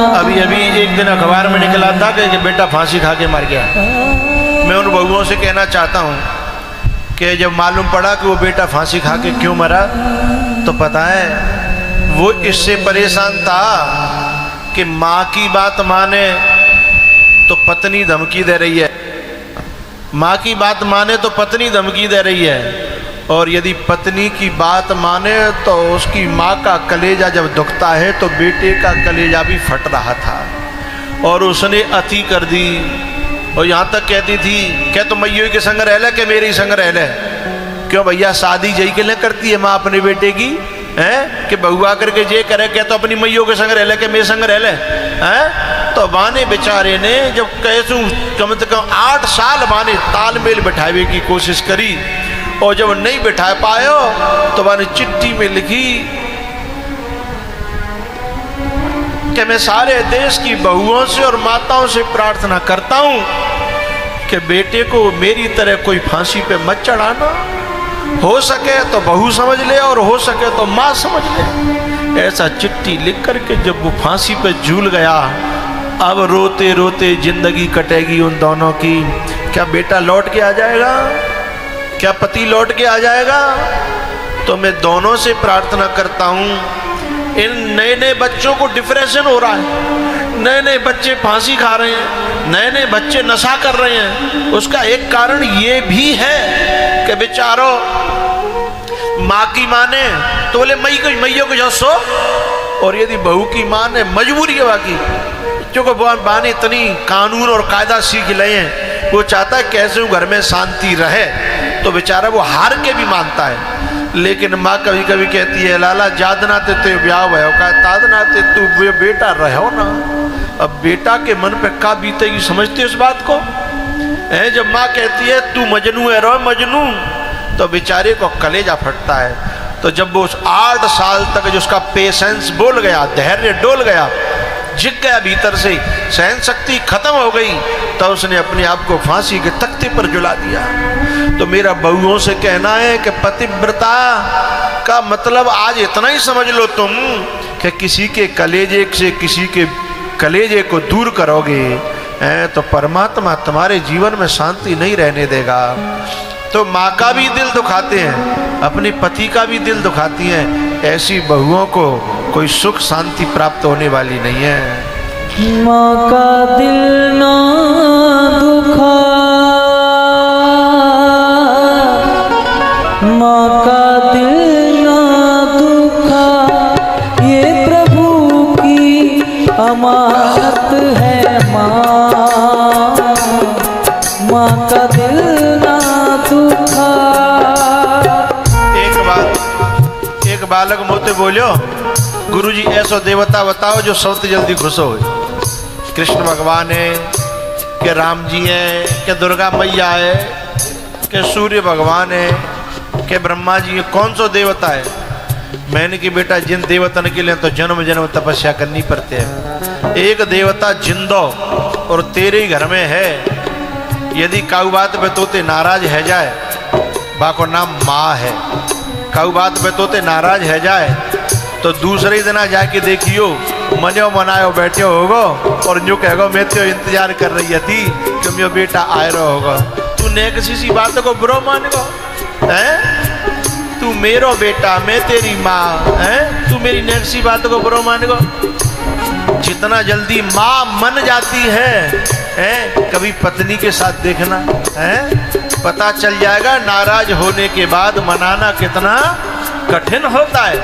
अभी एक दिन अखबार में निकला था कि बेटा फांसी खा के मर गया। मैं उन बहुओं से कहना चाहता हूँ कि जब मालूम पड़ा कि वो बेटा फांसी खा के क्यों मरा, तो पता है वो इससे परेशान था कि माँ की बात माने तो पत्नी धमकी दे रही है, माँ की बात माने तो पत्नी धमकी दे रही है, और यदि पत्नी की बात माने तो उसकी माँ का कलेजा जब दुखता है तो बेटे का कलेजा भी फट रहा था। और उसने अति कर दी और यहाँ तक कहती थी क्या तो मैयो के संग रह ले, के मेरे ही संग रह ले। क्यों भैया, शादी जई के लिए करती है माँ अपने बेटे की, हैं कि बहुआ करके जे करे, क्या तो अपनी मैयो के संग रह ले, के मेरे संग रह ले, हैं। तो बाने बेचारे ने जब कैसू कम से कम 8 साल बाने तालमेल बिठावे की कोशिश करी, और जब नहीं बिठा पायो तो मैंने चिट्ठी में लिखी कि मैं सारे देश की बहुओं से और माताओं से प्रार्थना करता हूं कि बेटे को मेरी तरह कोई फांसी पे मत चढ़ाना, हो सके तो बहू समझ ले और हो सके तो माँ समझ ले। ऐसा चिट्ठी लिख करके जब वो फांसी पे झूल गया, अब रोते रोते जिंदगी कटेगी उन दोनों की। क्या बेटा लौट के आ जाएगा? क्या पति लौट के आ जाएगा? तो मैं दोनों से प्रार्थना करता हूं, इन नए नए बच्चों को डिप्रेशन हो रहा है, नए नए बच्चे फांसी खा रहे हैं, नए नए बच्चे नशा कर रहे हैं। उसका एक कारण ये भी है कि बेचारों माँ की माने तो बोले मैयो को जो सो, और यदि बहू की माने मजबूरी है बाकी बच्चों को बाने इतनी कानून और कायदा सीख ले हैं, वो चाहता है कैसे घर में शांति रहे, तो बेचारा वो हार के भी मानता है। लेकिन माँ कभी कभी कहती है लाला जादना ते ते ब्याह भयो का तादना ते तू बेटा रहो ना। अब बेटा के मन पे का बीतेगी, समझते इस बात को है? जब माँ कहती है तू मजनू है, रो मजनू, तो बेचारे को कलेजा फटता है। तो जब वो 8 साल तक जो उसका पेशेंस बोल गया, धैर्य डोल गया, जिग गया भीतर से, सहन शक्ति खत्म हो गई, तो उसने अपने आप को फांसी के तख्ते पर जुला दिया। तो मेरा बहुओं से कहना है कि पतिव्रता का मतलब आज इतना ही समझ लो तुम कि किसी के कलेजे से किसी के कलेजे को दूर करोगे तो परमात्मा तुम्हारे जीवन में शांति नहीं रहने देगा। तो माँ का भी दिल दुखाते हैं, अपने पति का भी दिल दुखाती हैं, ऐसी बहुओं को कोई सुख शांति प्राप्त होने वाली नहीं है। माँ का दिल ना दुखा, माँ का दिल ना दुखा, ये प्रभु की अमानत है माँ, माँ का दिल ना दुखा। एक बालक मोते बोलो गुरुजी ऐसो देवता बताओ जो सबसे जल्दी खुश हो। कृष्ण भगवान है, के राम जी हैं, के दुर्गा मैया है, के सूर्य भगवान है, के ब्रह्मा जी है, कौन सो देवता है? मैंने कि बेटा जिन देवतन के लिए तो जन्म जन्म तपस्या करनी पड़ती है। एक देवता जिंदो और तेरे ही घर में है, यदि काऊ बात पे तोते नाराज है जाए, बाको नाम माँ है, काऊ बात पे तोते नाराज है जाए तो दूसरे ही दिन जाके देखियो मनो मनायो बैठे होगो और जो कहेगो मैं तो इंतजार कर रही थी कि मेरा बेटा आए रहा होगा। तू ने किसी सी बात को बुरा मानेगो हैं? तू मेरो बेटा, मैं तेरी माँ हैं, तू मेरी नेक्सी बात को बुरा मानेगो? जितना जल्दी माँ मन जाती है कभी पत्नी के साथ देखना है, पता चल जाएगा नाराज होने के बाद मनाना कितना कठिन होता है?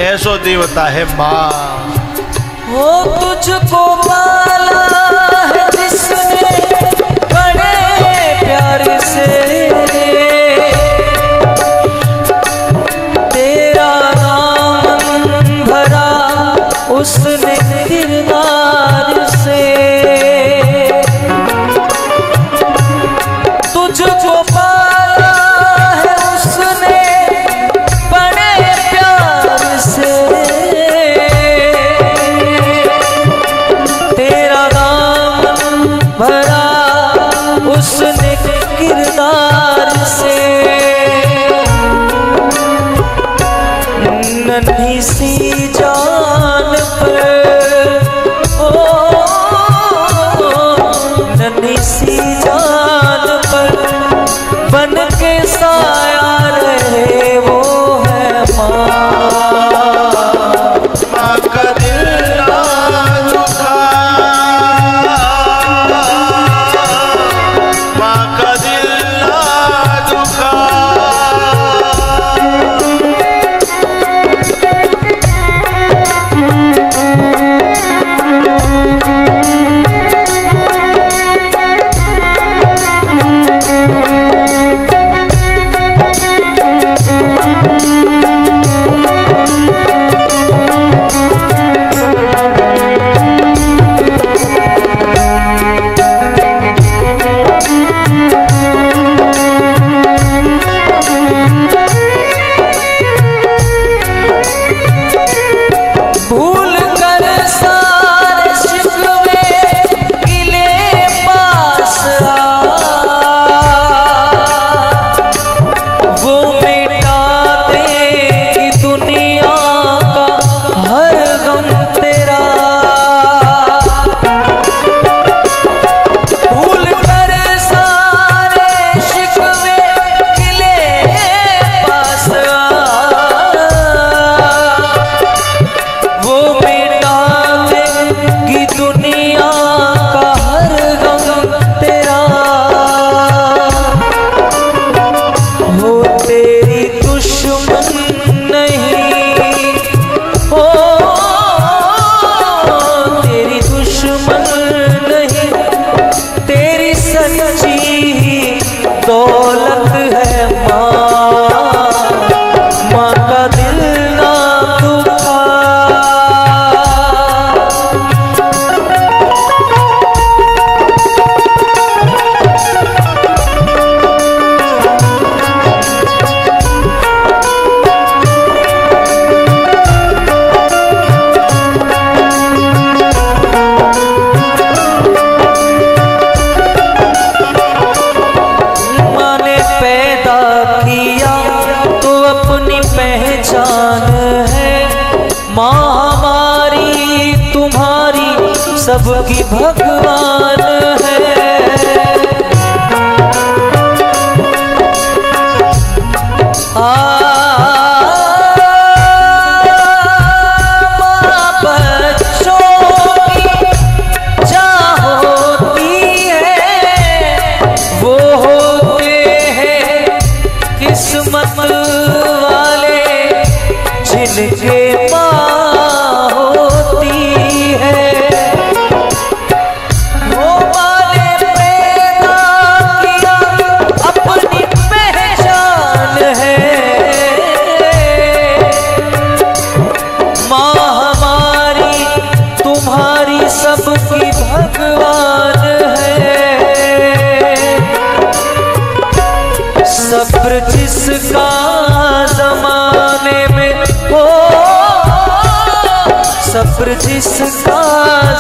ऐसो देवता है माँ। वो तुझको पाला है जिसने बड़े प्यार से, तेरा नाम भरा उसने किरदार से, तुझको पाला है उसने बड़े प्यार से, तेरा नाम भरा उसने किरदार से। नन्ही सी जान पर सबकी भगवान है। माँ बच्चों की चाह होती है, वो होते हैं किस्मत वाले जिनके माँ होती है। वो माँ ने पैदा किया अपनी पहचान है। माँ हमारी तुम्हारी सबकी भगवान है। सब्र जिसका जमाने में हो, सब्र जिसका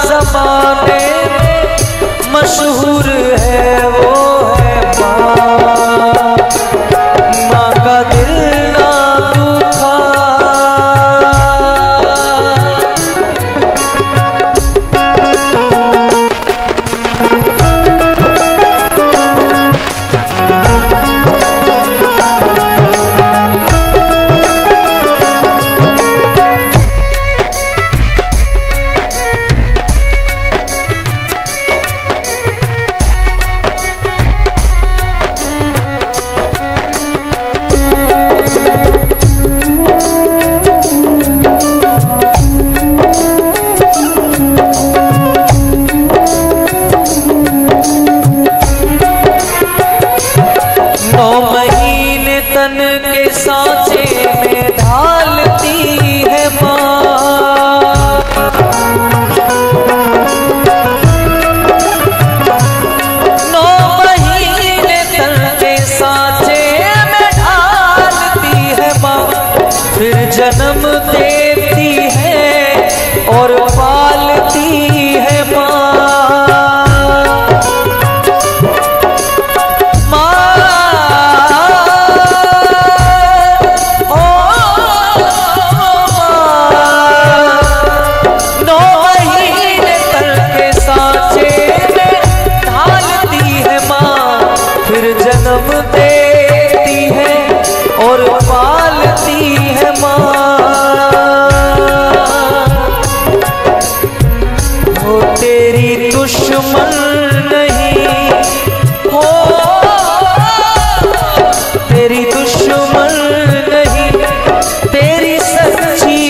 जमाने में मशहूर है, वो है माँ। माँ का दिल ना दुखा। तन के सांचे में ढालती है माँ। 9 महीने तन के सांचे में ढालती है माँ, फिर जन्म देती है और पालती है माँ। जन्म देती है और पालती है माँ। वो तेरी दुश्मन नहीं हो, तेरी दुश्मन नहीं, तेरी सच्ची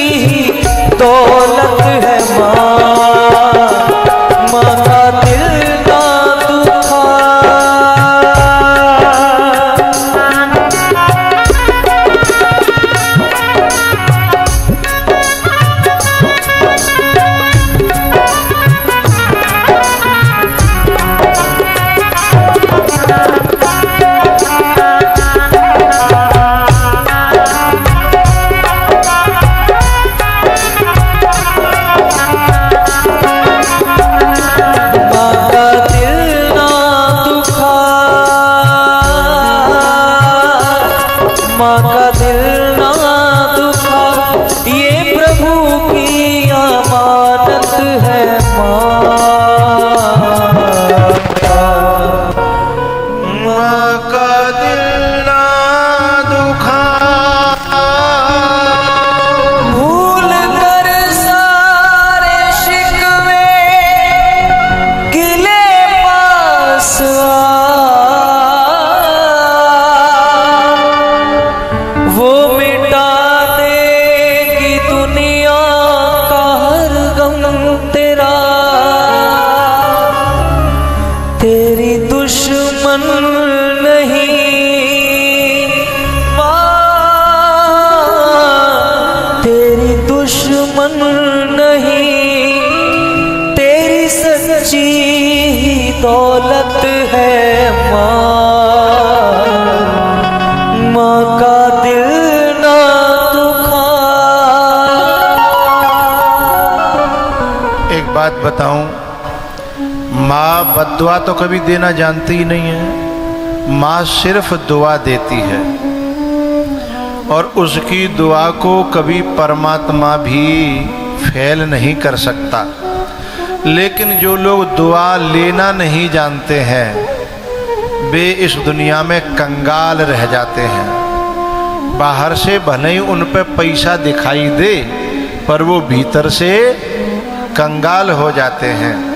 दौलत है माँ। माँ का दिल ना दुखा। माँ का दिल ना दुखा, ये प्रभु की अमानत है माँ। माँ का दिल ना दुखा, भूल कर सारे शिकवे गिले पास वो मिटा देगी दुनिया का हर गम तेरा। तेरी दुश्मन नहीं माँ, तेरी दुश्मन नहीं, तेरी सच्ची दौलत है माँ। माँ का दिल ना दुखा। एक बात बताऊं, माँ बद्दुआ तो कभी देना जानती ही नहीं है। माँ सिर्फ दुआ देती है और उसकी दुआ को कभी परमात्मा भी फेल नहीं कर सकता। लेकिन जो लोग दुआ लेना नहीं जानते हैं वे इस दुनिया में कंगाल रह जाते हैं। बाहर से भले ही उन पे पैसा दिखाई दे पर वो भीतर से कंगाल हो जाते हैं।